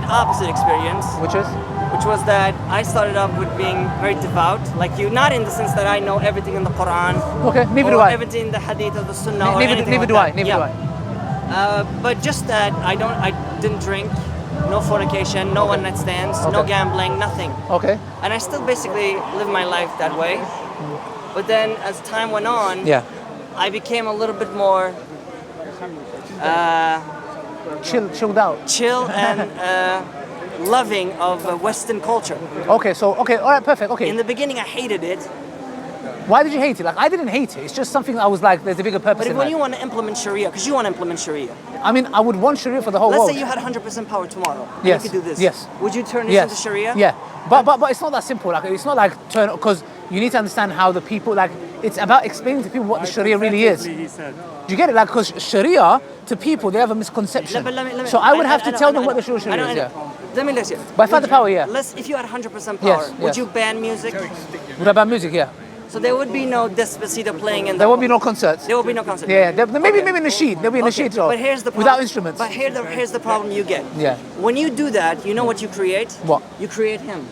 opposite experience. Which is? Which was that I started off with being very devout, like you, not in the sense that I know everything in the Quran. Okay, neither or do I. everything in the Hadith or the Sunnah or Neither anything do like I. Neither do I. But just that I didn't drink, no fornication, no one night stands, no Okay. gambling, nothing. Okay. And I still basically live my life that way. But then as time went on, Yeah. I became a little bit more Chilled out. chill and loving of Western culture. Okay, all right, perfect. Okay. In the beginning, I hated it. Why did you hate it? Like, I didn't hate it. It's just something I was like, there's a bigger purpose But in when that. you want to implement Sharia, because you want to implement Sharia, I mean, I would want Sharia for the whole let's world. say you had 100% power tomorrow, and Yes. you could do this. Yes. Would you turn this Yes. into Sharia? Yeah. But it's not that simple. Like, it's not like turn, because you need to understand how the people, like, it's about explaining to people what the Sharia really is. He said. Do you get it? Like, because Sharia, to people, they have a misconception. But let me, So I would have to tell them know. what the true Sharia is, yeah. Let me listen. By far the power, yeah. If you had 100% Yes, power, would yes. you ban music? Would I ban music? Yeah. So there would be no Despacito playing in There won't be no concerts. There will be no concert. Yeah, maybe Nasheed. There'll be a Nasheed as well. But here's the without problem. instruments. But here's the problem you get. Yeah. When you do that, you know what you create? What? You create him.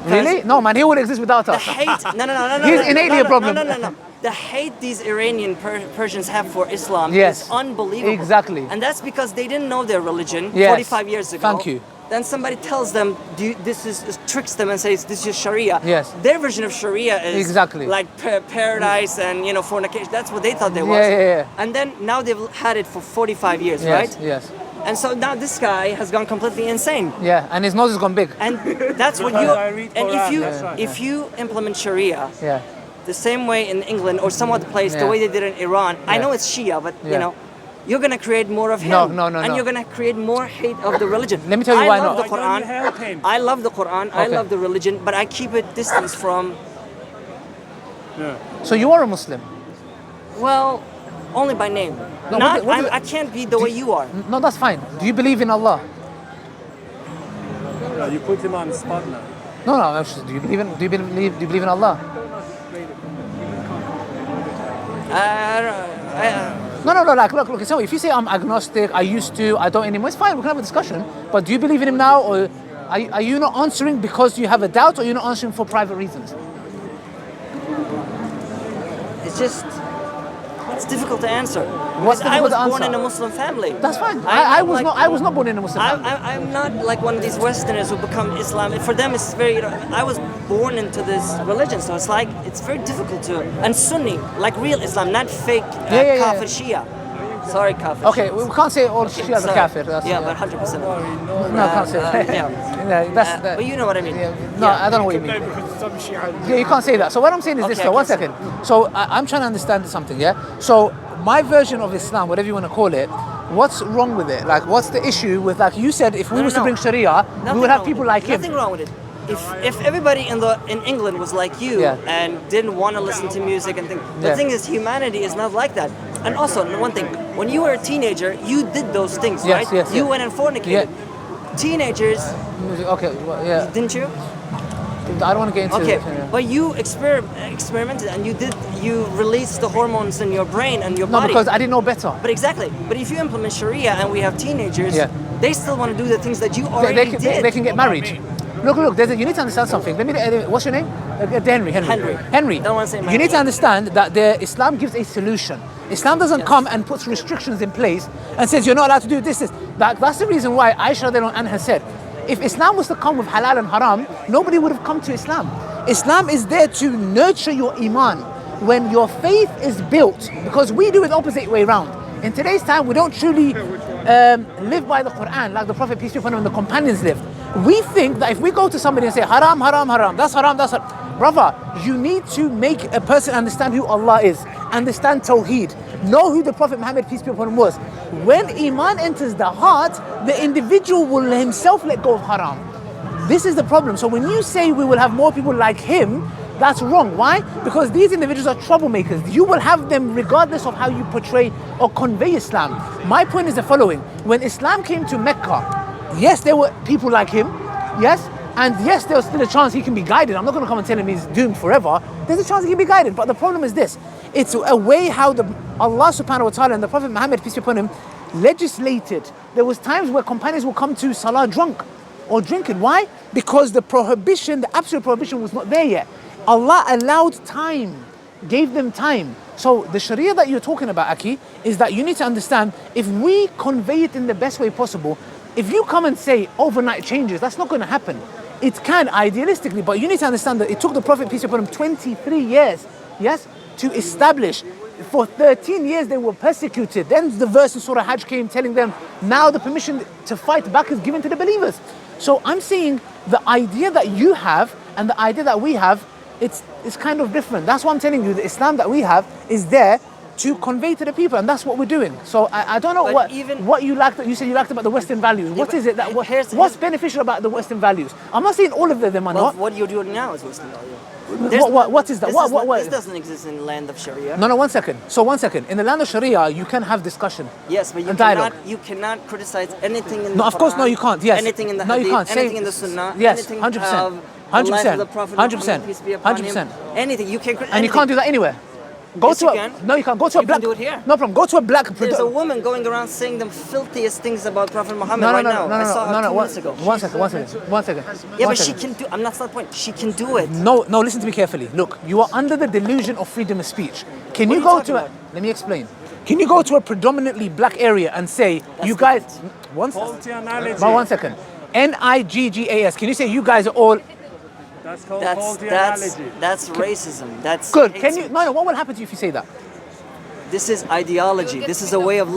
Really? No, man, he would exist without The us. hate. No. He's innately a problem. No. The hate these Iranian Persians have for Islam Yes. is unbelievable. Exactly. And that's because they didn't know their religion Yes. 45 years ago. Thank you. Then somebody tells them, tricks them and says, this is Sharia. Yes. Their version of Sharia is Exactly. like paradise and, fornication. That's what they thought they was. Yeah. And then now they've had it for 45 years, Yes, right? yes. And so now this guy has gone completely insane. Yeah, and his nose has gone big. And that's what I read and Quran. if you implement Sharia Yeah. the same way in England or some other place, the Yeah. way they did in Iran, I Yeah. know it's Shia, but Yeah. you're gonna create more of him. No. And you're gonna create more hate of the religion. Let me tell you why I love not. the Why don't you Quran. help him? I love the Quran. I Okay. love the religion, but I keep it distance from. So you are a Muslim? Well, only by name. No, Not. what do- I can't be the way you are. No, that's fine. Do you believe in Allah? You put him on the spot now. No. Actually, do you believe in Allah? No. Like, look. So if you say I'm agnostic, I used to, I don't anymore, it's fine. We can have a discussion. But do you believe in him now, or are you not answering because you have a doubt, or you're not answering for private reasons? It's difficult to answer. What's Because I was difficult to born answer? in a Muslim family. That's fine. I I was not born in a Muslim family. I'm not like one of these Westerners who become Islam. For them, it's very. I was born into this religion, so it's very difficult to. And Sunni, like real Islam, not fake Yeah. kafir Shia. Sorry, kafir. Okay, we can't say all Shia are sorry. kafir. That's, Yeah, but 100%. no, I can't say that. Yeah. But you know what I mean. No, I don't know what you mean. Yeah, you can't say that. So what I'm saying is this, Okay, though. I One can second. So I'm trying to understand something, yeah? So my version of Islam, whatever you want to call it, what's wrong with it? Like, what's the issue with, like, you said if we was to bring Sharia, we Nothing would have wrong people with it. like him. Nothing wrong with it. If everybody in England was like you Yeah. and didn't want to listen to music and things, the Yeah. thing is humanity is not like that. And also one thing, when you were a teenager, you did those things, Yes, right? yes, You yes. went and fornicated. Teenagers, Okay, well, yeah. didn't you? I don't want to get into Okay, it. Yeah. but you experimented and you released the hormones in your brain and your No, body. because I didn't know better. But exactly. But if you implement Sharia and we have teenagers, Yeah. they still want to do the things that you already did. They can get married. Look, you need to understand something. What's your name? Henry. Don't want to say my You need name. to understand that Islam gives a solution. Islam doesn't come and puts restrictions in place and says you're not allowed to do this. That's the reason why Aisha radiallahu anha said, if Islam was to come with halal and haram, nobody would have come to Islam. Islam is there to nurture your iman. When your faith is built, because we do it the opposite way around. In today's time, we don't truly live by the Quran like the Prophet, peace be upon him, and the companions lived. We think that if we go to somebody and say, haram, that's haram, brother, you need to make a person understand who Allah is, understand Tawheed, know who the Prophet Muhammad, peace be upon him, was. When Iman enters the heart, the individual will himself let go of haram. This is the problem. So when you say we will have more people like him, that's wrong. Why? Because these individuals are troublemakers. You will have them regardless of how you portray or convey Islam. My point is the following. When Islam came to Mecca, yes, there were people like him. Yes. And yes, there's still a chance he can be guided. I'm not going to come and tell him he's doomed forever. There's a chance he can be guided. But the problem is this. It's a way how Allah subhanahu wa ta'ala and the Prophet Muhammad, peace be upon him, legislated. There was times where companions would come to Salah drunk or drinking. Why? Because the prohibition, the absolute prohibition was not there yet. Allah allowed time, gave them time. So the Sharia that you're talking about, Aki, is that you need to understand, if we convey it in the best way possible, if you come and say overnight changes, that's not going to happen. It can idealistically, but you need to understand that it took the Prophet, peace be upon him, 23 years, yes, to establish. For 13 years they were persecuted. Then the verse in Surah Hajj came telling them, now the permission to fight back is given to the believers. So I'm saying the idea that you have and the idea that we have, it's kind of different. That's what I'm telling you. The Islam that we have is there to convey to the people, and that's what we're doing. So I don't know what you liked. You said you liked about the Western values. What is it that what's beneficial about the Western values? I'm not saying all of them are not. What you're doing now is Western value. What is that? This doesn't exist in the land of Sharia. No, 1 second. So 1 second. In the land of Sharia, you can have discussion. Yes, but you cannot criticize anything in the No, of course, no, you can't. Yes. Anything in the no, Hadith, you can't. anything in the Sunnah. Yes, anything 100%. 100%. 100%. Anything. You can And you can't do that anywhere. No, you can't. Go to a black. You can do it here. No problem. Go to a black. There's a woman going around saying the filthiest things about Prophet Muhammad right now. I saw her 2 minutes ago. One second. Yeah, but she can do. That's not the point. She can do it. No. Listen to me carefully. Look, you are under the delusion of freedom of speech. Can you go to a? Let me explain. Can you go to a predominantly black area and say you guys? One second. NIGGAS. Can you say you guys are all? That's called faulty analogy. That's racism. That's good. Can you? No. What will happen to you if you say that? This is ideology. This is a way of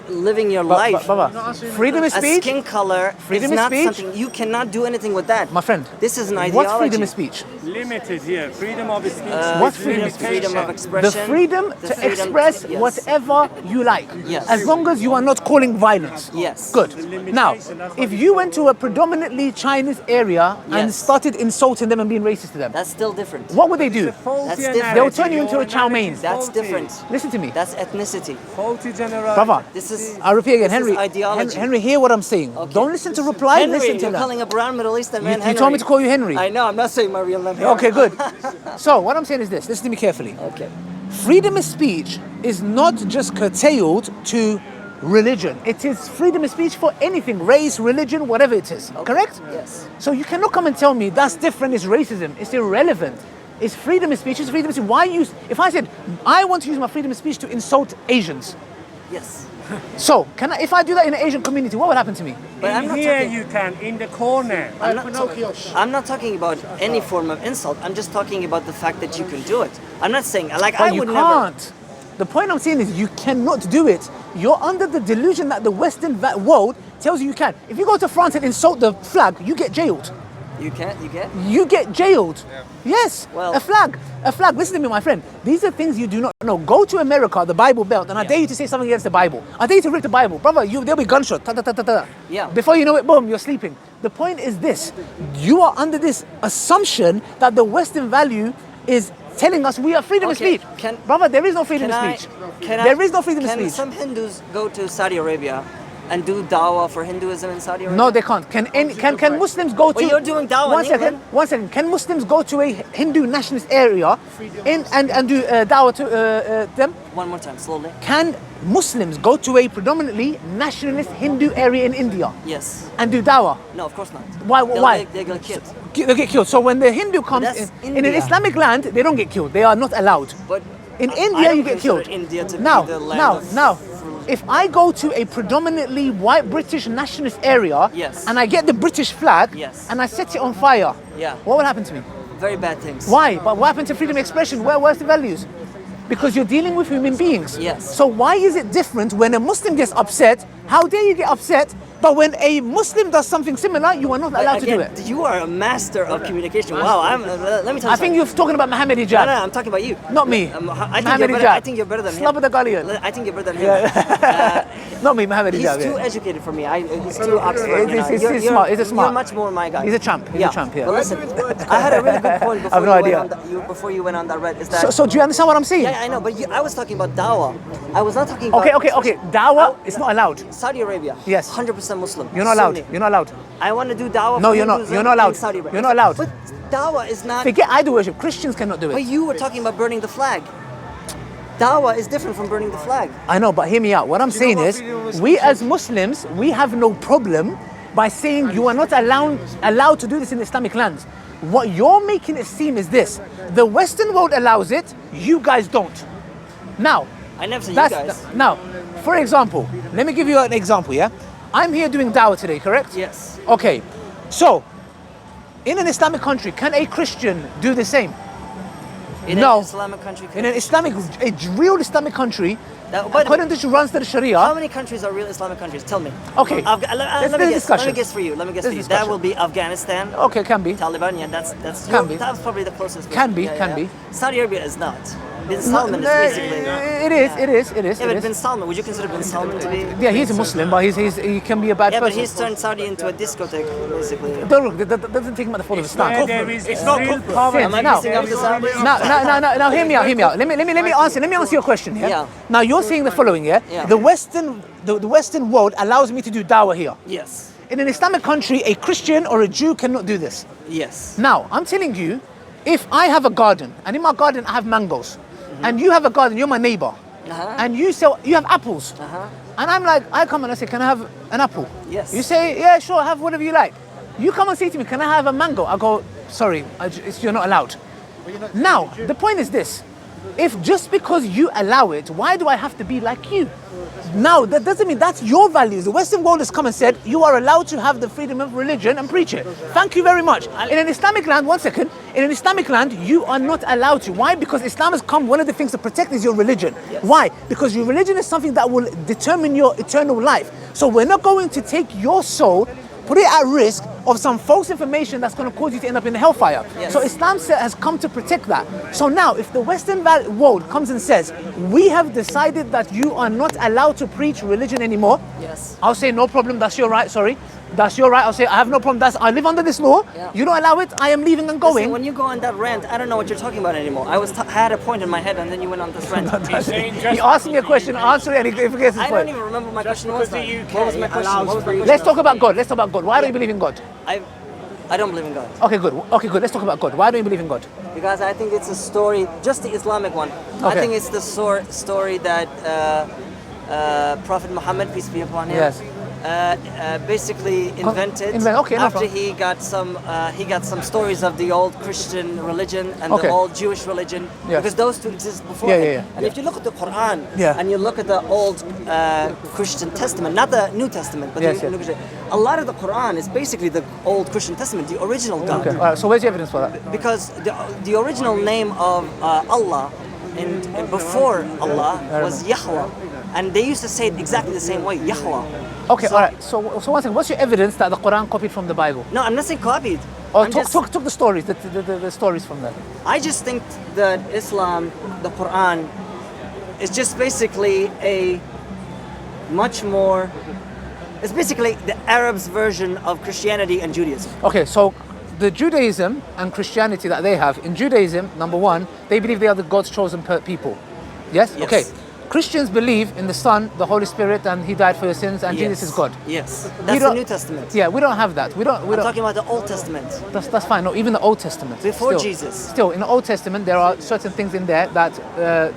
living your life. Baba, freedom of speech. A skin color freedom is of not speech. something you cannot do anything with that. My friend, this is an ideology. What's freedom of speech? Limited here. Freedom of speech. What's freedom? Freedom of expression. The freedom to express whatever you like. Yes. As long as you are not calling violence. Yes. Good. Now, if you went to a predominantly Chinese area and started insulting them and being racist to them, that's still different. What would they do? That's different. They'll turn you into a chow mein. That's different. Listen to me. That's ethnicity. Faulty general. Brother, this is. I repeat again, Henry. Ideology. Henry, hear what I'm saying. Okay. Don't listen to reply. Henry, listen to you're that. calling a brown Middle Eastern man Henry. You told me to call you Henry. I know. I'm not saying my real name. Okay, good. So what I'm saying is this. Listen to me carefully. Okay. Freedom of speech is not just curtailed to religion. It is freedom of speech for anything, race, religion, whatever it is. Okay. Correct? Yes. So you cannot come and tell me that's different, it's racism. It's irrelevant. It's freedom of speech. It's freedom of speech. Why use? If I said I want to use my freedom of speech to insult Asians. Yes. So, if I do that in an Asian community, what would happen to me? But you can, in the corner. I'm not talking about any form of insult. I'm just talking about the fact that you can do it. I'm not saying, but I would never... The point I'm saying is you cannot do it. You're under the delusion that the Western world tells you can. If you go to France and insult the flag, you get jailed. You can't? You get jailed. Yeah. Yes. Well, a flag. Listen to me, my friend. These are things you do not know. Go to America, the Bible Belt, and I dare you to say something against the Bible. I dare you to rip the Bible. Brother, there'll be gunshot. Ta, ta, ta, ta, ta. Yeah. Before you know it, boom, you're sleeping. The point is this. You are under this assumption that the Western value is telling us we have freedom of speech. Brother, there is no freedom of speech. There is no freedom of speech. Can some Hindus go to Saudi Arabia and do da'wah for Hinduism in Saudi Arabia? No, they can't. Can Muslims go to... Well, you're doing da'wah One second. Can Muslims go to a Hindu nationalist area and do da'wah to them? One more time, slowly. Can Muslims go to a predominantly nationalist Hindu area in India? Yes. And do da'wah? No, of course not. Why? They get killed. They'll get killed. So when the Hindu comes in an Islamic land, they don't get killed. They are not allowed. But in India, you get killed. India to be the land now. If I go to a predominantly white British nationalist area and I get the British flag and I set it on fire, what will happen to me? Very bad things. Why? But what happened to freedom of expression? Where's the values? Because you're dealing with human beings. Yes. So why is it different when a Muslim gets upset? How dare you get upset? But when a Muslim does something similar, you are not allowed to do it. You are a master of communication. Wow. Let me tell you. I think you're talking about Muhammad Hijab. No, I'm talking about you. Not me. I think you're better than him. I think you're better than him. Not me, Muhammad Hijab. He's too educated for me. He's too Oxford. He's smart. He's smart. You're much more my guy. He's a champ. He's a champ. But listen, I had a really good point before you went on that red. Is that so do you understand what I'm saying? Yeah, I know. But I was talking about da'wah. I was not talking about... Okay. Da'wah is not allowed. Saudi Arabia. Yes. 100% Muslim. You're not allowed. You're not allowed. I want to do da'wah. No, you're not. You're not allowed. Saudi Arabia. You're not allowed. But da'wah is not... Forget idol worship. Christians cannot do it. But you were talking about burning the flag. Da'wah is different from burning the flag. I know, but hear me out. What I'm saying is, we as Muslims, we have no problem by saying you are not allowed to do this in Islamic lands. What you're making it seem is this: the Western world allows it, you guys don't. Now, I never said you guys. Now, for example, let me give you an example. Yeah, I'm here doing Da'wah today, correct? Yes. Okay, so in an Islamic country, can a Christian do the same? In No. an Islamic country. In an a real Islamic country, according to which runs to the Sharia. How many countries are real Islamic countries? Tell me. Okay. Let me guess for you. That will be Afghanistan. Okay, can be. Taliban. Yeah, that's Can be. That's probably the closest. Can be, Yeah, can yeah. be. Saudi Arabia is not. Bin Salman is basically. It is. Yeah, but Bin Salman, would you consider Bin Salman to be? Yeah, he's a Muslim, but he can be a bad Yeah, but person. he's turned Saudi into a discotheque, basically. That doesn't take him at the fault of Islam. It's not real poverty. Am I missing out the Saudi? Now, hear me out. Let me answer your question here. Yeah. Now you're saying the following, yeah? Yeah. The Western world allows me to do Da'wah here. Yes. In an Islamic country, a Christian or a Jew cannot do this. Yes. Now, I'm telling you, if I have a garden, and in my garden I have mangoes, and you have a garden, you're my neighbor, and you have apples, and I'm like, I come and I say, can I have an apple? Yes. You say, yeah, sure, have whatever you like. You come and say to me, can I have a mango? I go, sorry, you're not allowed. Now, the point is this: if just because you allow it, why do I have to be like you? Now, that doesn't mean that's your values. The Western world has come and said, you are allowed to have the freedom of religion and preach it. Thank you very much. In an Islamic land, one second, in an Islamic land, you are not allowed to. Why? Because Islam has come, one of the things to protect is your religion. Yes. Why? Because your religion is something that will determine your eternal life. So we're not going to take your soul, put it at risk of some false information that's going to cause you to end up in the hellfire. Yes. So Islam has come to protect that. So now, if the Western world comes and says, we have decided that you are not allowed to preach religion anymore, Yes. I'll say, no problem, that's your right, sorry. That's your right. I'll say, I have no problem. I live under this law. Yeah. You don't allow it, I am leaving and going. Listen, when you go on that rant, I don't know what you're talking about anymore. I had a point in my head, and then you went on this rant. He asked me a question, answer it, and he forgets his I point. don't even remember my question was now. What was my question? Let's talk about God. Why don't you believe in God? I don't believe in God. Okay, good. Let's talk about God. Why don't you believe in God? Because I think it's a story, just the Islamic one. I Okay. think it's the story that Prophet Muhammad, peace be upon him, Yes. basically invented Okay, no after problem. he got some stories of the old Christian religion and Okay. the old Jewish religion, Yes. because those two exist before Yeah, it. yeah, yeah. And if you look at the Quran Yeah. and you look at the old Christian Testament, not the New Testament, but Yes, the New Christian, a lot of the Quran is basically the old Christian Testament, the original God. Okay, all right, so where's the evidence for that? Because the original name of Allah before Allah was Yahweh, and they used to say it exactly the same way, Yahweh. Okay, all right. So one second. What's your evidence that the Quran copied from the Bible? No, I'm not saying copied. Or I'm took the stories, the stories from that. I just think that Islam, the Quran, is just basically a much more. It's basically the Arabs' version of Christianity and Judaism. Okay, so the Judaism and Christianity that they have, in Judaism, number one, they believe they are the God's chosen people. Yes? Yes. Okay. Christians believe in the Son, the Holy Spirit, and He died for your sins, and Jesus is God. Yes, We that's the don't- New Testament. Yeah, we don't have that. We don't. I'm talking about the Old Testament. That's fine. No, even the Old Testament. Before still, Jesus. Still, in the Old Testament, there are certain things in there that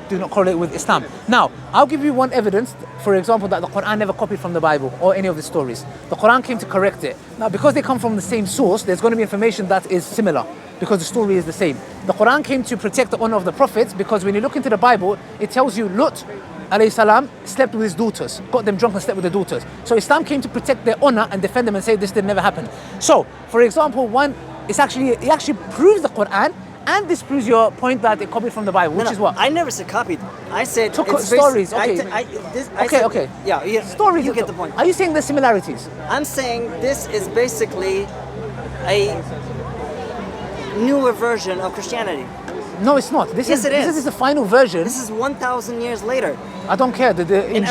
do not correlate with Islam. Now, I'll give you one evidence, for example, that the Quran never copied from the Bible or any of the stories. The Quran came to correct it. Now, because they come from the same source, there's going to be information that is similar, because the story is the same. The Quran came to protect the honor of the prophets, because when you look into the Bible, it tells you Lut alayhi salam slept with his daughters, got them drunk and slept with their daughters. So Islam came to protect their honor and defend them and say this did never happen. So, for example, it actually proves the Quran and disproves your point that it copied from the Bible, which is what? I never said copied. I said Took it's stories, basic- okay. Okay. Yeah, Stories. You get the point. Are you saying there's similarities? I'm saying this is basically a newer version of Christianity. No, it's not. This Yes, it is. This is the final version. This is 1,000 years later. I don't care. The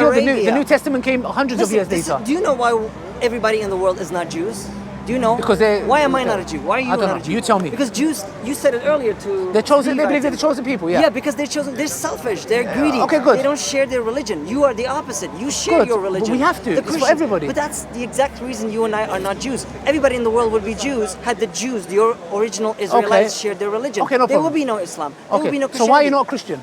Arabia. New Testament came hundreds of years later. Do you know why everybody in the world is not Jews? Do you know? Because they. Why am I not a Jew? Why are you I don't not know. a Jew? You tell me. Because Jews, you said it earlier to. They're chosen. They Steve, believe I they're the think. chosen people. Yeah. Yeah, because they're chosen. They're selfish. They're greedy. Okay, good. They don't share their religion. You are the opposite. You share Good, your but religion. we have to. The It's for Christians- everybody. But that's the exact reason you and I are not Jews. Everybody in the world would be Jews had the Jews, the original Israelites, shared their religion. Okay, no There problem. will be no Islam. There will be no So why are you Christianity. not a Christian?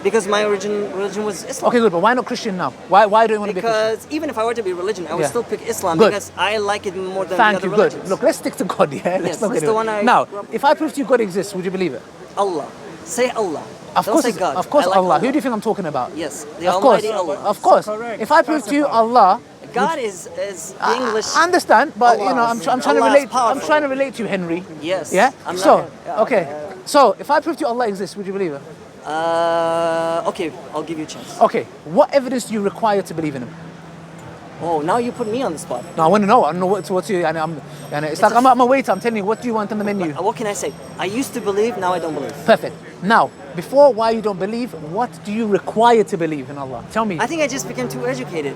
Because my religion was Islam. Okay, good. But why not Christian now? Why don't you want to be Christian? Because even if I were to be religion, I would Yeah. still pick Islam Good. because I like it more than Thank the you. other Good. religions. Look, let's stick to God. Yeah. Yes, Let's not that's get the it. one I Now, grew up if I prove to you God exists, would you believe it? Allah. Say Allah. Of Don't course, say God. of course, I like Allah. Who do you think I'm talking about? Yes, the Of course, Almighty Allah. of course. Correct. If I prove to you Allah, God is the English. I understand, but you Allah know, is- I'm trying to Allah is relate. I'm powerful. trying to relate to you, Henry. Yes. Yeah. I'm So, not- yeah, okay. So, if I prove to you Allah exists, would you believe it? Okay, I'll give you a chance. Okay. What evidence do you require to believe in him? Oh, now you put me on the spot. No, I want to know. I don't know what's you. It's like I'm a waiter. I'm telling you, what do you want on the menu? What can I say? I used to believe, now I don't believe. Perfect. Now, before why you don't believe, what do you require to believe in Allah? Tell me. I think I just became too educated.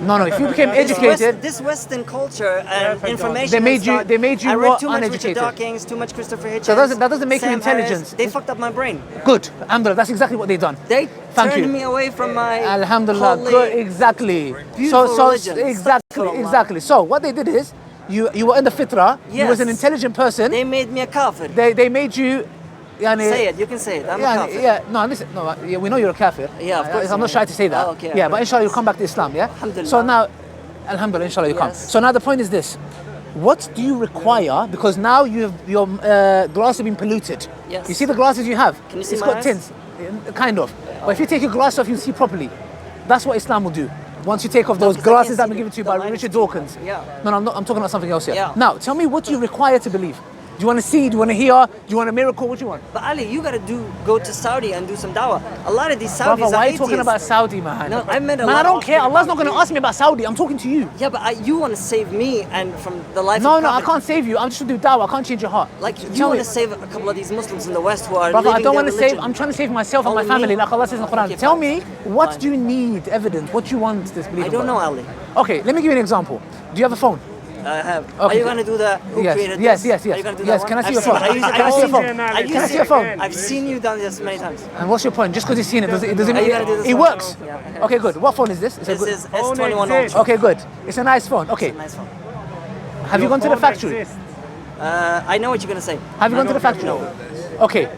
No. If you became educated, This Western culture and information. They made and you- stuff, they made you I more read too much Richard uneducated. Dawkins, too much Christopher Hitchens. So that doesn't make you Sam Harris. intelligent. They fucked up my brain. good. Alhamdulillah, that's exactly what they've done. They Thank turned you. me away from my Alhamdulillah, holy, good, exactly. beautiful religion. Exactly, Astaghfirullah. exactly. So what they did is, you were in the fitrah. You was an Yes. intelligent person. They made me a kafir. They made you. Yani, Say it, you can say it. I'm a kafir. yeah, no, listen, no, yeah, we know you're a kafir. Yeah, of course I'm not you are. shy to say that. Oh, okay, yeah, okay. but inshallah you'll come back to Islam, yeah? Alhamdulillah. So now, alhamdulillah, inshallah you come. Yes. So now the point is this. What do you require? Because now your glass has been polluted. Yes. You see the glasses you have? Can you see It's my got eyes? tints, kind of. But if you take your glass off, you'll see properly. That's what Islam will do. Once you take off those 'cause I glasses can't that see were given to you the by line is Richard too Dawkins. Yeah. No, I'm talking about something else here. Yeah. Now, tell me what do you require to believe? Do you want to see? Do you want to hear? Do you want a miracle? What do you want? But Ali, you gotta go to Saudi and do some dawah. A lot of these Saudis Brother, are why are you atheists. talking about Saudi, man? No, I meant a Man, lot I don't of- care. Allah's not going to ask me about Saudi. I'm talking to you. Yeah, but you want to save me and from the life No, of I Prophet. can't save you. I'm just going to do da'wah. I can't change your heart. Like, you Tell want me. to save a couple of these Muslims in the West who are Brother, I leaving don't their want to religion. save. I'm trying to save myself and my Only me? family, like Allah says in the Quran. Okay, Tell fine. me, what Fine. do you need evidence? What do you want this belief I don't about? know, Ali. Okay, let me give you an example. Do you have a phone? I have. Okay. Are you going to do the who Yes, created yes, this? yes, yes. Are you going to do Yes, that can I one? see your I've seen phone? it. Can I see your phone? I've Can I used see your it. phone? I've seen you done this many times. And what's your point? Just because you've seen it, does it Are you gonna do this it one? works? Yeah. Okay, good. What phone is this? It's a This good- is Phone S21 exists. Ultra. Okay, good. It's a nice phone. Okay. Nice one. Have you gone to the factory? I know what you're going to say. Have you gone to the factory? No. Okay.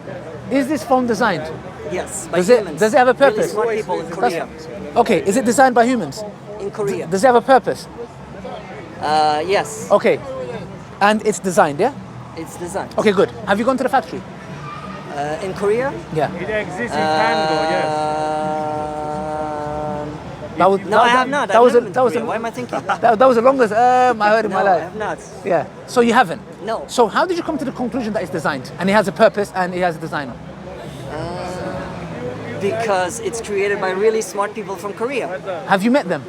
Is this phone designed? Yes, by Does it- humans. does it have a Really purpose? smart people in Korea. Okay. Is it designed by humans? In Korea. Does it have a purpose? Yes. Okay. And it's designed, yeah? It's designed. Okay, good. Have you gone to the factory? In Korea? Yeah. It exists in Tango, yes. That was, No, I have not. That was, I've never been that to was, Korea. Why am I thinking? that was the longest I heard in No, my I life. have not. Yeah. So you haven't? No. So how did you come to the conclusion that it's designed and it has a purpose and it has a designer? Because it's created by really smart people from Korea. Have you met them?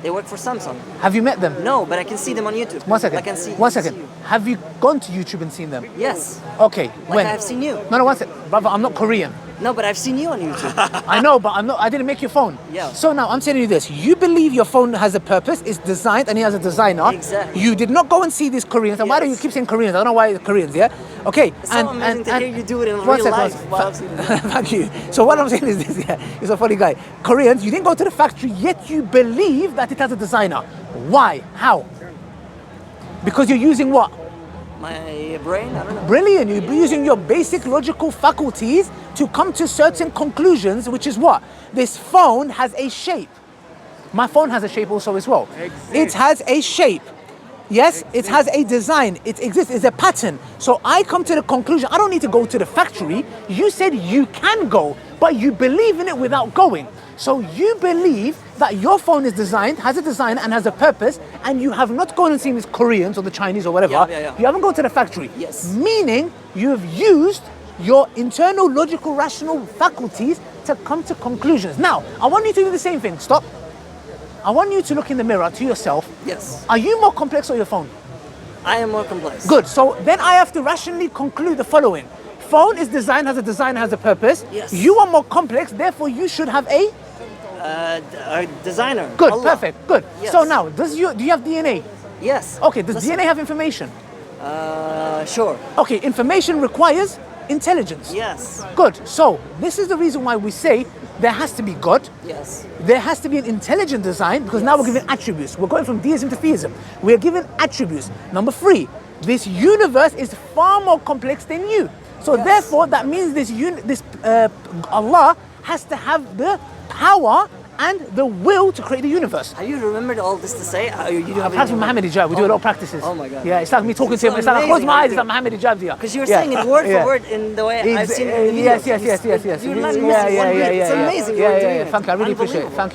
They work for Samsung. Have you met them? No, but I can see them on YouTube. One second. I can see. One second. see you. Have you gone to YouTube and seen them? Yes. Okay. When? I've seen you. No, one second. Brother, I'm not Korean. No, but I've seen you on YouTube. I know, but I didn't make your phone. Yeah. So now I'm telling you this. You believe your phone has a purpose, it's designed, and it has a designer. Exactly. You did not go and see these Koreans. And why do you Yes. keep saying Koreans? I don't know why Koreans, yeah? Okay. It's so amazing to hear you do it in one real second, life one while I'm second. seeing you. Thank you. So what I'm saying is this, yeah, he's a funny guy. Koreans, you didn't go to the factory, yet you believe that it has a designer. Why? How? Because you're using what? My brain? I don't know. Brilliant. You're using your basic logical faculties to come to certain conclusions, which is what? This phone has a shape. My phone has a shape also as well. It has a shape. Yes, it has a design. It exists. It's a pattern. So I come to the conclusion, I don't need to go to the factory. You said you can go, but you believe in it without going. So you believe that your phone is designed, has a design and has a purpose, and you have not gone and seen these Koreans or the Chinese or whatever. Yeah. You haven't gone to the factory. Yes. Meaning you have used your internal logical rational faculties to come to conclusions. Now, I want you to do the same thing. Stop. I want you to look in the mirror to yourself. Yes. Are you more complex or your phone? I am more complex. Good. So then I have to rationally conclude the following. Phone is designed, has a design, has a purpose. Yes. You are more complex, therefore you should have a A designer. good, Allah. perfect, good. Yes. So now, do you have DNA? Yes. Okay, does Listen. DNA have information? Sure. Okay, information requires intelligence. Yes. Good. So this is the reason why we say there has to be God. Yes. There has to be an intelligent design because now we're given attributes. We're going from deism to theism. We're given attributes. Number 3, this universe is far more complex than you. So Yes. therefore, that means this Allah has to have the power and the will to create the universe. Have you remembered all this to say? You do I have practice with Muhammad Hijab. We do a lot of practices. Oh my God. Yeah, it's like me talking to him. It's like I close my eyes. It's like Muhammad Hijab here. Because you were saying it word for word in the way I've seen it in the videos. Yes. You're not missing one bit. It's amazing. Yeah. Thank you. I really appreciate it. Thank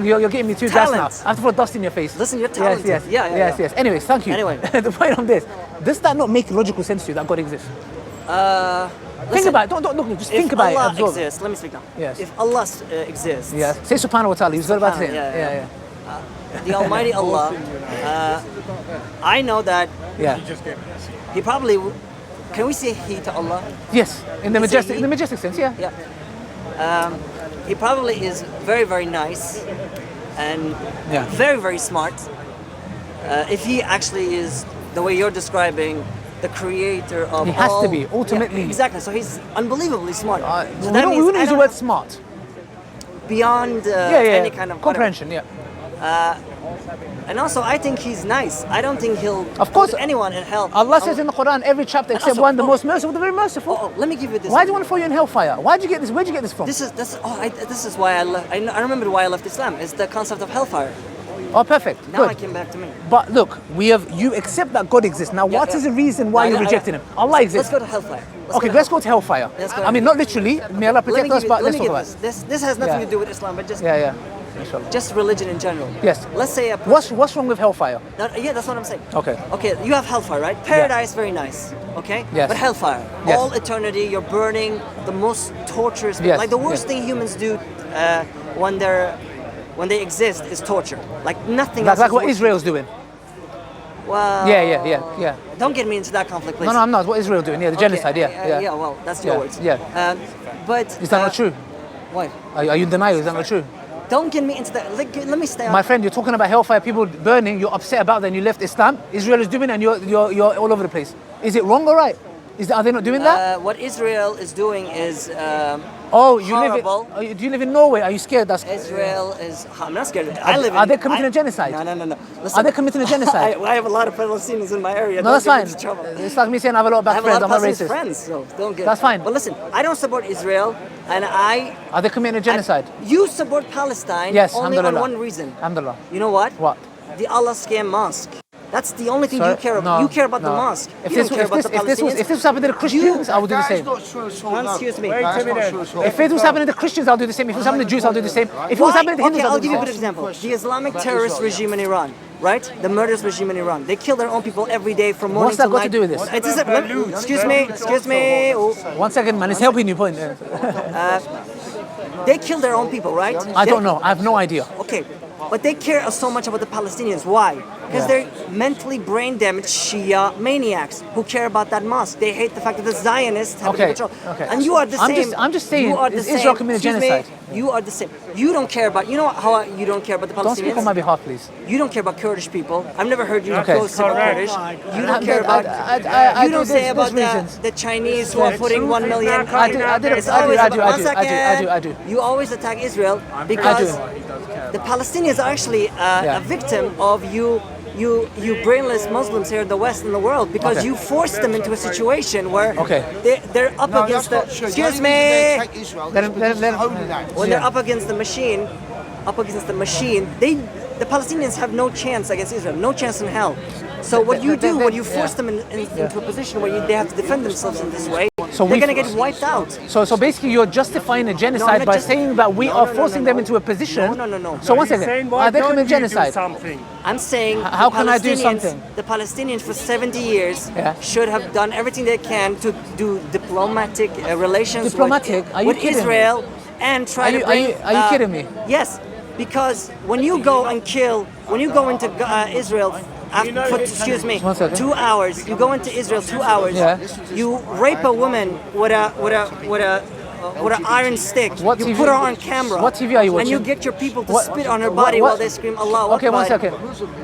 you. You're getting me too gas now. I have to throw dust in your face. Listen, you're talented. Yes. Anyways, thank you. Anyway. The point on this, does that not make logical sense to you that God exists? Think about it. Don't look. Just think about it. If Allah Absorb. exists, let me speak now. Yes. If Allah exists, Yes. Say Subhanahu wa Taala. You was about to say. Yeah. The Almighty Allah, I know that Yeah. He probably. Can we say He to Allah? Yes. In the Is it he? majestic sense. Yeah. Yeah. He probably is very, very nice and Yeah. very, very smart. If He actually is the way you're describing, the creator of He has all, to be, ultimately. Yeah, exactly. So He's unbelievably smart. So We that don't means use I the don't word have- smart. beyond any kind of comprehension. Yeah. And also, I think He's nice. I don't think He'll Of course. put anyone in hell. Allah says in the Quran, every chapter except also- one, the most merciful, the very merciful. Oh, let me give you this. Why do you want to throw you in hellfire? Why'd you get this? Where'd you get this from? This is why I left. I remember why I left Islam. It's the concept of hellfire. Oh, perfect. Now Good. I came back to me. But look, you accept that God exists. Now, what is the reason why you're rejecting Him? Allah exists. Let's go to hellfire. Let's go to hellfire. Let's go. I mean, not literally. May Allah protect us, but let's talk about it. This has nothing Yeah. to do with Islam, but just Yeah. Inshallah. just religion in general. Yes. Let's say a person, What's wrong with hellfire? yeah, that's what I'm saying. Okay. Okay, you have hellfire, right? Paradise, very nice. Okay. Yes. But hellfire, Yes. all eternity, you're burning, the most torturous. Yes. Like the worst Yes. thing humans do when they exist is torture. Like nothing That's else. like is what worse. Israel's doing. Well, Yeah. Don't get me into that conflict, please. No, I'm not. What Israel doing? Yeah, the genocide. Yeah. Yeah, well, that's your Yeah, words. yeah. But Is that not true? What? Are you in denial? Is that not true? Don't get me into that. Let me stay on. My friend, you're talking about hellfire, people burning. You're upset about that. And you left Islam. Israel is doing, and you're all over the place. Is it wrong or right? Are they not doing that? What Israel is doing is horrible. Do you live in Norway? Are you scared? Israel is. I'm not scared. Are they committing a genocide? No. Listen, Are they committing a genocide? I have a lot of Palestinians in my area. No, Don't that's get me fine. into trouble. It's like me saying I have a lot of I bad have friends. a I'm lot not of racist. friends, so don't get. That's fine. But listen, I don't support Israel, and Are they committing a genocide? You support Palestine Yes, only on alhamdulillah. one reason. Alhamdulillah. You know what? What? The Allah scam mosque. That's the only thing Sorry? you care about. No, You care about the no. mosque. If You don't care about the Palestinians. If this was happening to the Christians, I would do the same. Excuse me. If it was happening to the Christians, I'll do the same. If it was happening to Jews, I'll do the same. If it was happening to Hindus, Okay, I'll I'll do give you a the good same. example. The Islamic terrorist regime in Iran, right? The murderous regime in Iran. They kill their own people every day from morning What's that till got night. to do with this? Excuse me. Oh. 1 second, man. It's helping you point. They kill their own people, right? I don't know. I have no idea. Okay, but they care so much about the Palestinians. Why? Because they're mentally brain damaged Shia maniacs who care about that mosque. They hate the fact that the Zionists have control. Okay. And you are the same. I'm just saying, you are the is same. Israel committing Excuse me, genocide? You are the same. You don't care about. You know how you don't care about the Palestinians. Don't speak on my behalf, please. You don't care about Kurdish people. I've never heard you Okay. close about Kurdish. You don't care about. You don't say about the Chinese who are putting 1 million. I do. You always attack Israel because the Palestinians are actually a victim of you brainless Muslims here in the West and the world because you forced them into a situation where they're up against the. Excuse me. When they're up against the machine, the Palestinians have no chance against Israel, no chance in hell. So what you do when you force them into a position where they have to defend themselves in this way, they're going to get wiped out. So basically you're justifying a genocide by saying that we are forcing them into a position. No. So 1 second, are they committing genocide? I'm saying how can I do something? The Palestinians for 70 years should have done everything they can to do diplomatic relations with Israel and try to bring... Are you kidding me? Yes, because when you go into Israel, excuse me, 1 second. 2 hours. You go into Israel 2 hours. You rape a woman with an iron stick. You put her on camera. What TV are you watching? And you get your people to spit on her body while they scream Allah. Okay, 1 second.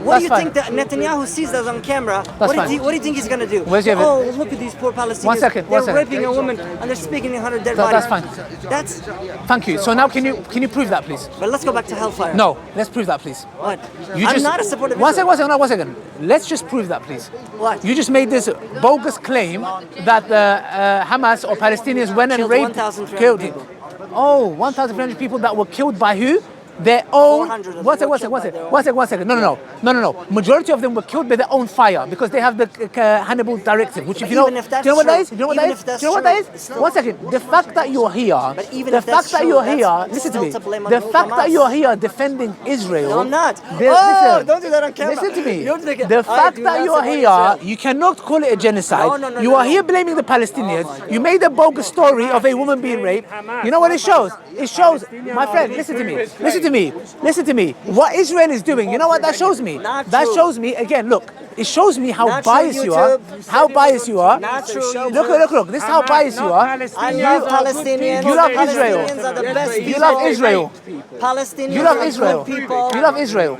What do you think that Netanyahu sees that on camera? What do you think he's going to do? Where's your evidence? Oh, look at these poor Palestinians. 1 second. They're raping a woman and they're speaking in 100 dead bodies. That's fine. That's. Thank you. So now can you prove that, please? But let's go back to hellfire. No, let's prove that, please. What? I'm not a supporter of Israel. 1 second. Let's just prove that, please. What? You just made this bogus claim that Hamas or Palestinians went and raped, killed killed. 1,300 people that were killed by who? Their own. 400 of One them were second. killed by their One second. No. Majority of them were killed by their own fire because they have the Hannibal directive. Which, if you know, even if that's do you know what that is? true, Do you know what even that is? if that's Do you know what that true, is? it's still- One second. The fact that you're here. But even The if fact that's that true, you're that's here. Listen to still me. to blame on The fact that Hamas. you're here defending Israel. No, I'm not. Listen, Don't do that on camera. Listen to me. Don't do that. The I fact do that not you are support here, Israel. you cannot call it a genocide. No, You are here blaming the Palestinians. You made a bogus story of a woman being raped. You know what it shows? It shows, my friend, listen to me. What Israel is doing, you know what that shows me? Not That true. shows me, again, look, it shows me how Not true, biased you are. YouTube. How biased you are. Not true, YouTube. Look, this is how biased you are. I love Palestinians. You love Israel. Palestinians are the best You people. love Israel. Palestinians You love are Israel. good people. You love Israel.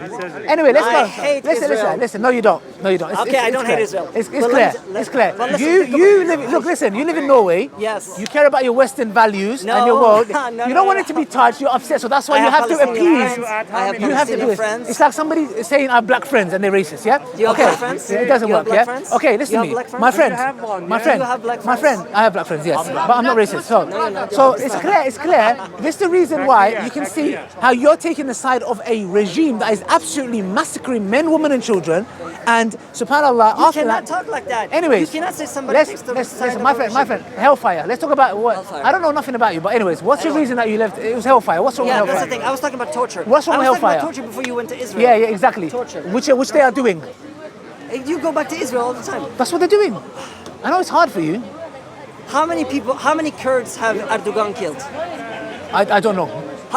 Anyway, let's I go. hate Israel. Listen. No, you don't. Okay, I don't clear. hate Israel. It's But clear. let's- It's clear. but listen, You think live. Look, listen. You live in Norway. Yes. You care about your Western values No. and your world. No, you no, don't no, want no. it to be touched. You're upset, so that's why I you have have to Palestinian appease. friends. I have You have to do Palestinian it. friends. It's like somebody saying I have black friends and they're racist. Yeah. Do you have okay. black friends? Yeah, it doesn't You have work. black Yeah. friends? Okay. Listen You to have me. black friends? My friend. You have one, My yeah? friend. You have black My friends? friend. I have black friends. Yes. But I'm not racist. So. you're not. So it's clear. It's clear. This is the reason why you can see how you're taking the side of a regime that is absolutely massacring men, women, and children. And subhanallah, You after cannot that. talk like that. Anyways, you cannot say somebody takes the side listen, of my a friend, regime. hellfire. Let's talk about what. Hellfire. I don't know nothing about you, but anyways, what's your reason that you left? It was hellfire. What's wrong Yeah, with that's hellfire? the thing. I was talking about torture. What's wrong with I was talking hellfire? about torture before you went to Israel. Yeah, exactly. Torture. Which they are doing. You go back to Israel all the time. That's what they're doing. I know it's hard for you. How many Kurds have Erdogan killed? I don't know.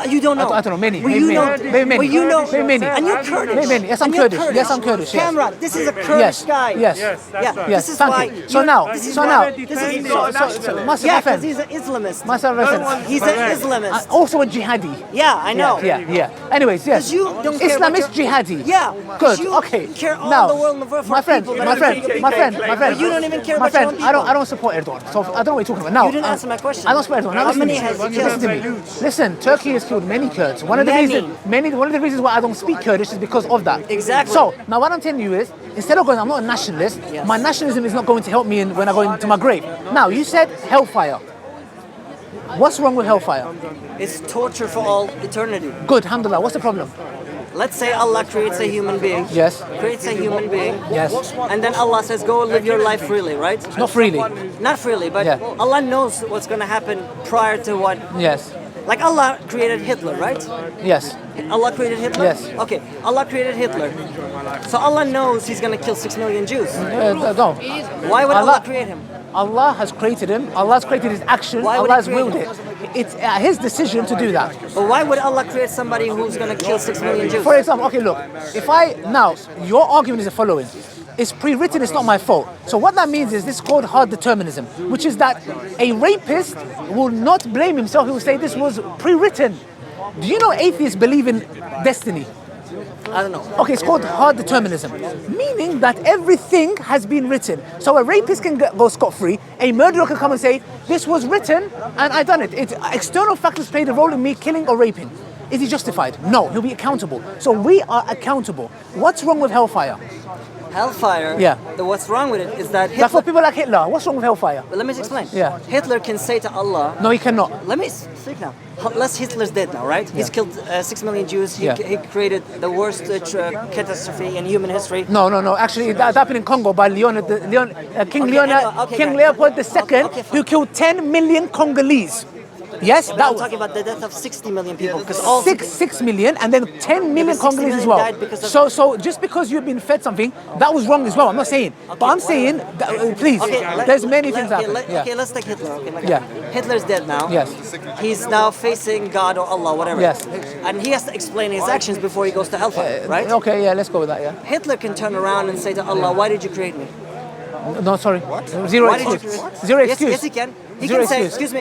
You don't know. I don't know. Many. Well, Maybe you many. know. Maybe many. Well, you know. Maybe many. And you're Kurdish. Maybe many. Yes, I'm And you're Kurdish. Yes, I'm Kurdish. Yes. Camera, this is a Kurdish Yes. guy. Yes. Yes, that's Yeah. right. Yes. This is Thank why. you. So now. This is So why- now. This is Depending so on Master, Yeah, my because friend. he's an Islamist. Master, listen. He's an Islamist. Also a jihadi. Yeah, I know. Yeah. Anyways, yes. 'Cause you don't care Islam about is jihadi. Yeah. Good. 'Cause you Okay. care all Now, the world for my friend, people that my are friend, doing my it. friend, my friend. But you don't even care my about friend, your own people. I don't support Erdogan. So I don't know what you're talking about. Now, You didn't answer my question. I don't support Erdogan. Now, How listen to many me. has he killed? Listen to me. Listen, Turkey has killed many Kurds. One of the reasons why I don't speak Kurdish is because of that. Exactly. So now what I'm telling you is, instead of going, I'm not a nationalist. Yes. My nationalism is not going to help me when I go into my grave. Now you said hellfire. What's wrong with hellfire? It's torture for all eternity. Good, alhamdulillah. What's the problem? Let's say Allah creates a human being. Yes. Creates a human being. Yes. And then Allah says, go live your life freely, right? Not freely. Not freely, but Yeah. Allah knows what's going to happen prior to what. Yes. Like Allah created Hitler, right? Yes. Allah created Hitler? Yes. Okay, Allah created Hitler. So Allah knows he's going to kill 6 million Jews. No. Why would Allah- Allah create him? Allah has created him. Allah has created his actions. Why would Allah he has create willed it. him? It's his decision to do that. But why would Allah create somebody who's going to kill 6 million Jews? For example, okay, look. Now, your argument is the following. It's pre-written, it's not my fault. So what that means is this is called hard determinism, which is that a rapist will not blame himself. He will say this was pre-written. Do you know atheists believe in destiny? I don't know. Okay, it's called hard determinism, meaning that everything has been written. So a rapist can go scot-free, a murderer can come and say, this was written and I done it. External factors played a role in me killing or raping. Is he justified? No, he'll be accountable. So we are accountable. What's wrong with hellfire? Hellfire, Yeah. what's wrong with it is that That's for Hitler, people like Hitler. What's wrong with hellfire? let me explain. Yeah. Hitler can say to Allah, No, he cannot. let me speak now. Unless Hitler's dead now, right? He's killed 6 million Jews. He, Yeah. he created the worst catastrophe in human history. No. Actually, that happened in Congo by King Okay, King guys. Leopold II, Okay, fine. who killed 10 million Congolese. Yes, But that I'm was talking about the death of 60 million people. Because all 6 million and then 10 million 60 Congolese as million well. died because of- So just because you've been fed something, that was wrong as well. I'm not saying, but I'm saying, that, please, there's many things happen. Okay, let's take Hitler. Okay, Yeah. Hitler's dead now. Yes. He's now facing God or Allah, whatever. Yes. And he has to explain his actions before he goes to hellfire, right? Okay, yeah, let's go with that. Yeah. Hitler can turn around and say to Allah, why did you create me? No, sorry. Zero Why did you excuse. create me? Zero Yes, excuse. yes, he can. He Zero can say, excuse.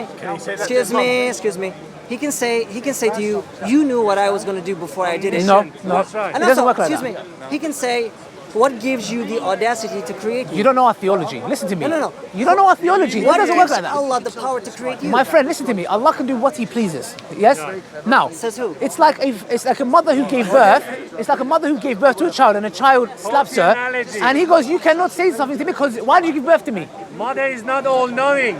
excuse me. He can say to you, you knew what I was going to do before I did it. No. That's right. It And doesn't also, work like excuse that. me. He can say, what gives you the audacity to create me? You don't know our theology. Listen to me. No. You don't know our theology. It What doesn't work gives like that. Allah the power to create you? My friend, listen to me. Allah can do what He pleases. Yes. Now, Says who? it's like a mother who gave birth. It's like a mother who gave birth to a child, and a child slaps her, analogy. and he goes, "You cannot say something to me because why do you give birth to me?" Mother is not all knowing.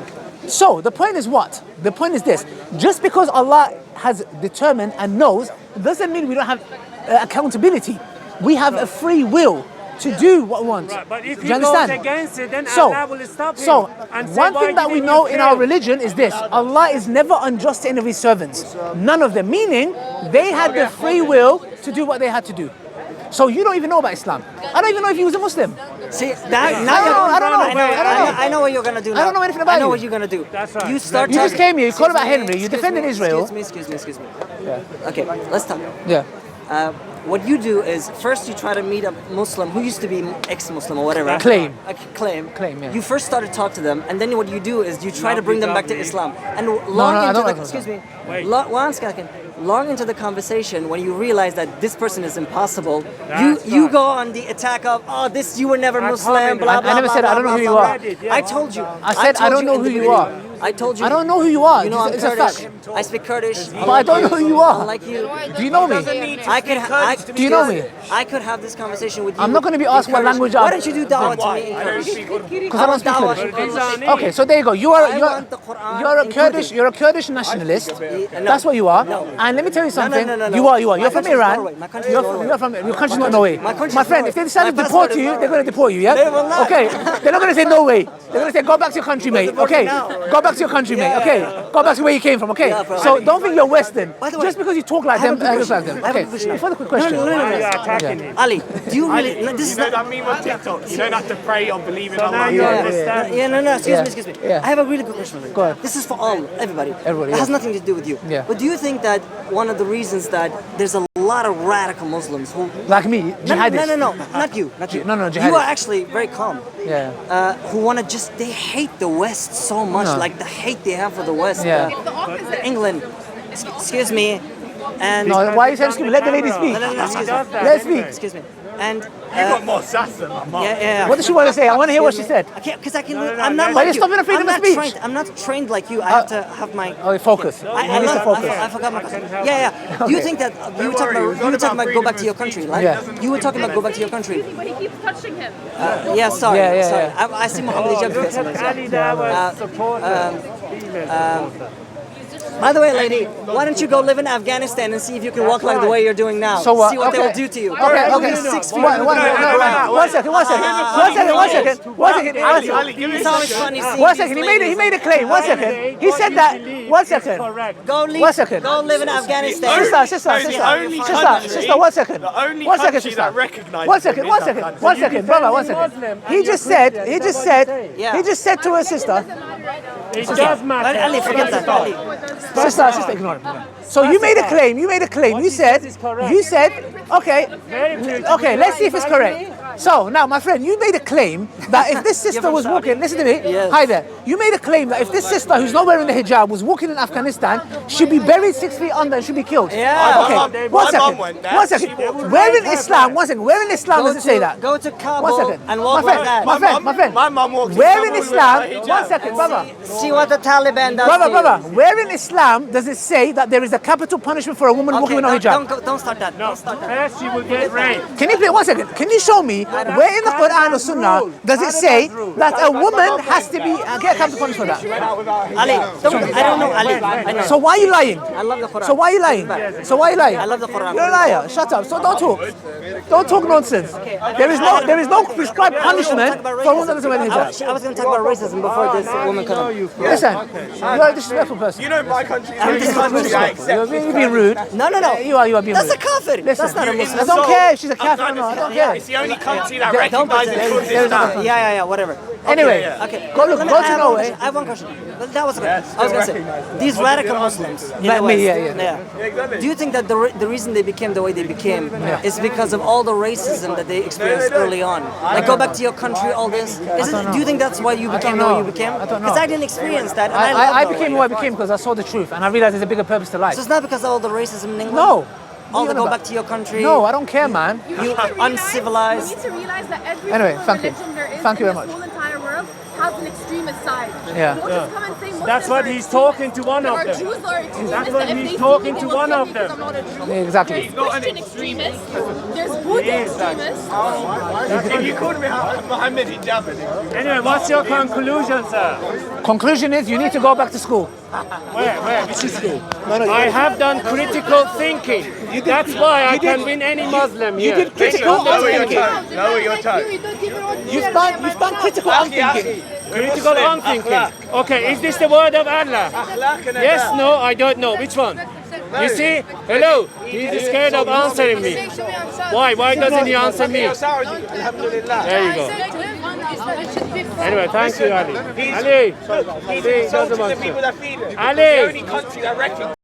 So the point is what? The point is this. Just because Allah has determined and knows doesn't mean we don't have accountability. We have a free will to do what we want. Right, but if Do he you understand? goes against it, then So, Allah will stop him. so and say, one "Why thing that we didn't know you in our kill?" religion is this: Allah is never unjust to any of His servants. None of them. Meaning, they had the free will to do what they had to do. So you don't even know about Islam. I don't even know if he was a Muslim. See, that, I don't know. I know what you're gonna do now. I don't know anything about I know you. what you're gonna do. That's right. You start You just talking- came here, you called about Excuse me, Henry, you excuse defended me, Israel. Excuse me. Yeah. Okay, let's talk. Yeah. What you do is first you try to meet a Muslim who used to be ex-Muslim or whatever. Claim. Claim. Yeah. You first start to talk to them, and then what you do is you try to bring them back to Islam. And I long don't into like the Islam. excuse me, Wait. long second. Long into the conversation, when you realize that this person is impossible, That's you right. go on the attack of this you were never I Muslim. told Blah him. blah. I never blah, said blah, I don't know blah, who you blah, are. blah. I told you. I said I told don't know in the who you beginning. are. I told you. I don't know who you are. You know I'm It's a Kurdish. fact. I speak Kurdish. But I don't know who you are. Unlike you. Do you know me? I could. Do you know me? I could have this conversation with you. I'm not going to be asked what language Why I'm. don't you do da'wah to me in Kurdish? Because I don't speak Da'wah Kurdish. in Kurdish. Okay, so there you go. I want the Quran in Kurdish. You're a Kurdish nationalist. No. That's what you are. No. And let me tell you something. no. You are. My You're from country is Iran. Norway. My country is Norway. You're from. Your country's not Norway. My country My is friend, Norway. if they decide to My deport passport is you, Norway. they're going to deport you. Yeah. They will not. Okay. They're not going to say no way. They're going to say go back to your country, mate. deport Okay. you now. Go back to your country, mate. Yeah. Okay. Go back to where you came from. Okay. Yeah, bro. So don't think you're Western. By the way, Just because you talk like I have them, a good look like question. them. I have a Okay. good question. Further quick question. No. Why are you attacking him? Ali, do you really? This is You know not. that meme on TikTok? You don't have to pray or believe in So now Allah. you Yeah. understand. No. Yeah. Excuse me. Yeah. I have a really good question for you. Go ahead. This is for everybody. Everybody, It has yeah. nothing to do with you. Yeah. But do you think that one of the reasons that there's a lot of radical Muslims who Like me, jihadists. No, not you. No, You jihadists. are actually very calm. Yeah. Who want to they hate the West so much, No. like the hate they have for the West. Yeah. The England. Excuse me. And No, why are you saying excuse me? Let the lady speak. No, excuse me. Let's speak. Excuse me. And You got more sass than my mum. yeah. What does she want to say? I want to hear what she said. I can't, because I can. no, I'm not no. like But you're you. stopping her freedom I'm of not speech. trained. I'm not trained like you. I have to have my. Okay, focus. I needs to focus. I forgot my question. Yeah. Do you think that you were talking about go back to your country, right? Yeah. You were talking about go back to your country. But he keeps touching him. Yeah, sorry. Yeah, sorry. yeah. I see Muhammad Ijab. Look at Ali Dawah's supporters. By the way, lady, why don't you go live in Afghanistan and see if you can walk like the way you're doing now? So what? See what they Okay. will do to you. Okay. You're 6 feet. One second. It's always funny seeing One these second. He ladies. made a claim. One second. He said that. One second. Correct. Go leave. 1 second. Go live in Afghanistan. Sister. only country- Sister. 1 second. The only 1 second, country sister. that recognises 1 second. him is 1 that second. country. 1 second, brother. 1 second. He just said. Yeah. He just said to her sister. It does matter. Ali, forget that. Ali. Sister, ignore him. So you made a claim. You said, okay, let's see if it's correct. So now, my friend, you made a claim that if this sister was walking, listen to me, Yes. hi there. You made a claim that if this sister who's not wearing the hijab was walking in Afghanistan, she'd be buried 6 feet under and she'd be killed. Yeah. Okay. My mum went there. One second. She walked Where in Islam? Where in Islam does it say that? Go to 1 Kabul second. and walk my like that. friend, my friend. My mum walked Where in in Kabul with Islam? her hijab. 1 second, brother. See what the Taliban does. to you. Brother, where in Islam does it say that there is a capital punishment for a woman walking with no hijab? Don't start that. Don't start that. First you will get raped. Can you play 1 second? Can you show me where in the Quran or Sunnah does it say that a woman has to be get capital punishment for that? Ali, I don't know Ali. I know. So why are you lying? I love the Quran. So why are you lying? I love the Quran. You're a liar. Shut up. So don't talk. Don't talk nonsense. There is no prescribed punishment for a woman that doesn't wear a hijab. I was going to talk about racism before this woman came. Listen, you're a disrespectful person. You know my country I'm is disrespectful. You're being rude. No. You are being That's rude. a kafir. Listen, That's not a Muslim. I don't care if she's a kafir or not. I don't care. It's the only country that Don't recognises pretend. Kurdish Islam. Yeah, whatever. Anyway, Okay. go Let me- to I have one Norway. question. I have one question. But that was okay. I was going to say, these radical Muslims in Like the me, West, yeah. Do you think that the reason they became the way they became is because of all the racism that they experienced early on? Like, go back to your country, all this. Do you think that's why you became the way you became? I don't know. Because I didn't experience that. And I love became who I became because I saw the truth and I realized there's a bigger purpose to life. So it's not because of all the racism in England? No. All the What are you go on back to your country? No, I don't care, man. You uncivilized. You need to realize that every Anyway, single thank you. religion there is Thank you in very this much. whole entire world has an extremist side. Yeah. Don't just come and say Muslims That's what are he's extremists. talking to one of Or them. Jews are extremists. That's what If he's they talking see to me, one they'll of kill me them. because I'm not a Jew. Exactly. There's Christian extremists. There's Buddhist extremists. If you called me Muhammad hijab. Anyway, what's your conclusion, sir? Conclusion is you need to go back to school. Where? Which school? I have done critical thinking. That's why I can win any Muslim here. You did critical Lower your unthinking. tone. Lower your tone. You've done critical unthinking. Critical unthinking. Okay, is this the word of Allah? Yes, no, I don't know. Which one? You see? Hello. He's scared of answering me. Why? Why doesn't he answer me? There you go. Anyway, thank you, Ali. Ali. He's insulting the people that feed him. Ali. The only country that reckons